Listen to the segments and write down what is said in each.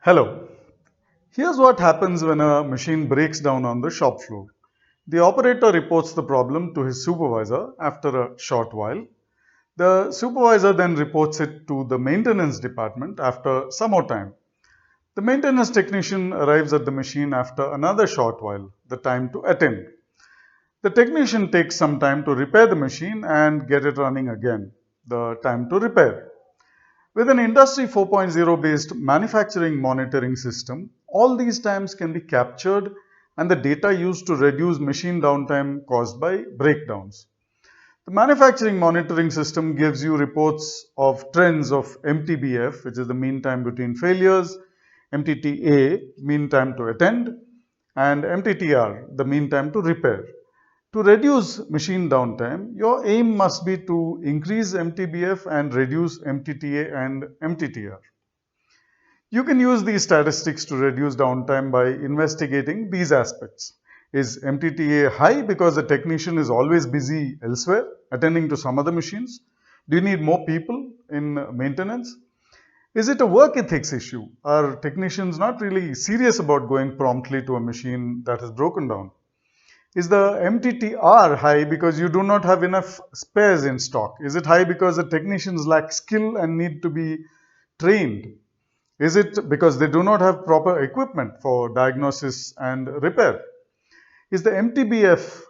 Hello. Here's what happens when a machine breaks down on the shop floor. The operator reports the problem to his supervisor after a short while. The supervisor then reports it to the maintenance department after some more time. The maintenance technician arrives at the machine after another short while, the time to attend. The technician takes some time to repair the machine and get it running again, the time to repair. With an Industry 4.0 based manufacturing monitoring system, all these times can be captured and the data used to reduce machine downtime caused by breakdowns. The manufacturing monitoring system gives you reports of trends of MTBF, which is the mean time between failures, MTTA, mean time to attend, and MTTR, the mean time to repair. To reduce machine downtime, your aim must be to increase MTBF and reduce MTTA and MTTR. You can use these statistics to reduce downtime by investigating these aspects. Is MTTA high because the technician is always busy elsewhere, attending to some other machines? Do you need more people in maintenance? Is it a work ethics issue? Are technicians not really serious about going promptly to a machine that is broken down? Is the MTTR high because you do not have enough spares in stock? Is it high because the technicians lack skill and need to be trained? Is it because they do not have proper equipment for diagnosis and repair? Is the MTBF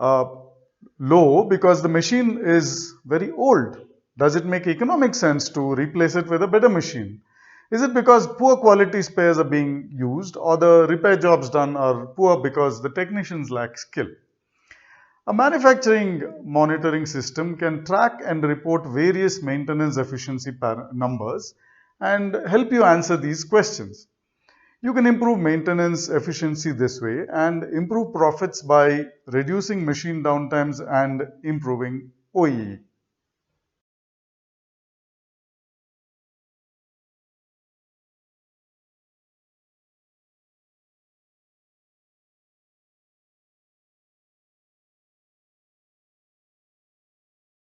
uh, low because the machine is very old? Does it make economic sense to replace it with a better machine? Is it because poor quality spares are being used or the repair jobs done are poor because the technicians lack skill? A manufacturing monitoring system can track and report various maintenance efficiency numbers and help you answer these questions. You can improve maintenance efficiency this way and improve profits by reducing machine downtimes and improving OEE.